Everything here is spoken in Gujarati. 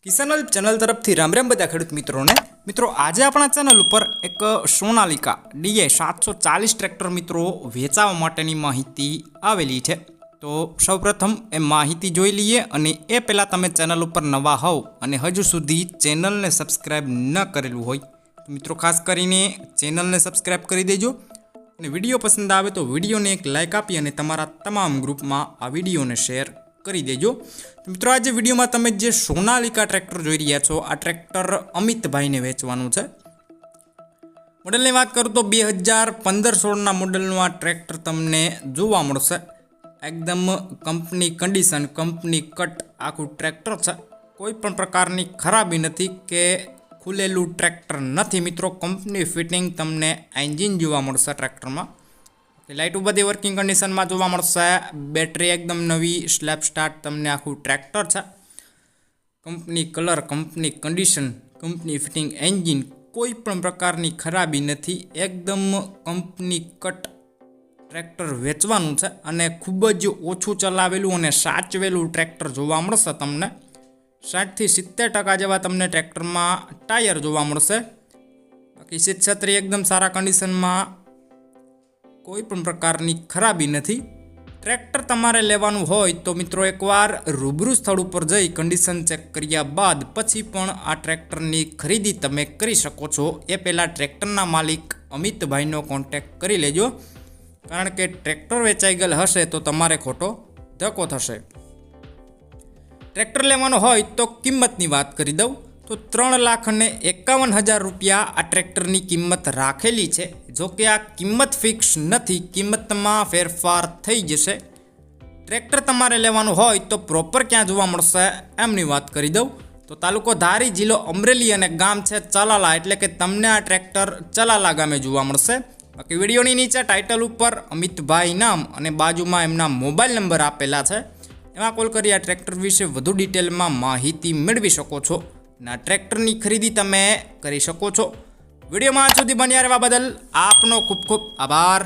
કિસાન હેલ્પ ચેનલ તરફથી રામ રામ બધા ખેડૂત મિત્રોને। મિત્રો આજે આપણા ચેનલ ઉપર એક સોનાલિકા ડીએ 740 ટ્રેક્ટર મિત્રો વેચાવા માટેની માહિતી આવેલી છે। તો સૌપ્રથમ એ માહિતી જોઈ લઈએ અને એ પહેલાં તમે ચેનલ ઉપર નવા હોવ અને હજુ સુધી ચેનલને સબસ્ક્રાઈબ ન કરેલું હોય તો મિત્રો ખાસ કરીને ચેનલને સબસ્ક્રાઈબ કરી દેજો અને વિડીયો પસંદ આવે તો વિડીયોને એક લાઇક આપી અને તમારા તમામ ગ્રુપમાં આ વિડીયોને શેર કરી દેજો। તો મિત્રો આજે વિડીયોમાં તમે જે સોનાલિકા ટ્રેક્ટર જોઈ રહ્યા છો આ ટ્રેક્ટર અમિતભાઈને વેચવાનું છે। મોડલની વાત કરું તો 2015-16ના મોડલનું આ ટ્રેક્ટર તમને જોવા મળશે। એકદમ કંપની કન્ડિશન કંપની કટ આખું ટ્રેક્ટર છે। કોઈ પણ પ્રકારની ખરાબી નથી કે ખુલેલું ટ્રેક્ટર નથી મિત્રો। કંપની ફિટિંગ તમને એન્જિન જોવા મળશે ટ્રેક્ટરમાં। લાઇટો બધી વર્કિંગ કન્ડિશનમાં જોવા મળશે। બેટરી એકદમ નવી સ્લેપ સ્ટાર્ટ તમને આખું ટ્રેક્ટર છે। Company colour company condition company fitting engine કોઈ પણ પ્રકારની ખરાબી નથી। એકદમ કંપની કટ ટ્રેક્ટર વેચવાનું છે અને ખૂબ જ ઓછું ચલાવેલું અને સાચવેલું ટ્રેક્ટર જોવા મળશે તમને। 60થી 70% જેવા તમને ટ્રેક્ટરમાં ટાયર જોવા મળશે। બાકી સીટ છત્રી એકદમ સારા કન્ડિશનમાં કોઈ પણ પ્રકારની ખરાબી નથી। ટ્રેક્ટર તમારે લેવાનું હોય તો મિત્રો એકવાર રૂબરૂ સ્થળ ઉપર જઈ કન્ડિશન ચેક કર્યા બાદ પછી પણ આ ટ્રેક્ટરની ખરીદી તમે કરી શકો છો। એ પહેલાં ટ્રેક્ટરના માલિક અમિતભાઈનો કોન્ટેક્ટ કરી લેજો, કારણ કે ટ્રેક્ટર વેચાઈ ગયેલ હશે તો તમારે ખોટો ધક્કો થશે। ટ્રેક્ટર લેવાનો હોય તો કિંમતની વાત કરી દઉં તો 3,51,000 રૂપિયા આ ટ્રેક્ટરની કિંમત રાખેલી છે। જો કે આ કિંમત ફિક્સ નથી, કિંમતમાં ફેરફાર થઈ જશે। ટ્રેક્ટર તમારે લેવાનું હોય તો પ્રોપર ક્યાં જોવા મળશે એમની વાત કરી દઉં તો તાલુકો ધારી, જિલ્લો અમરેલી અને ગામ છે ચલાલા, એટલે કે તમને આ ટ્રેક્ટર ચલાલા ગામે જોવા મળશે। બાકી વિડીયોની નીચે ટાઇટલ ઉપર અમિતભાઈ નામ અને બાજુમાં એમના મોબાઈલ નંબર આપેલા છે, એમાં કોલ કરી આ ટ્રેક્ટર વિશે વધુ ડિટેલમાં માહિતી મેળવી શકો છો ના ટ્રેક્ટરની ખરીદી તમે કરી શકો છો। વિડીયોમાં આજ સુધી બન્યા રહેવા બદલ આપનો ખૂબ ખૂબ આભાર।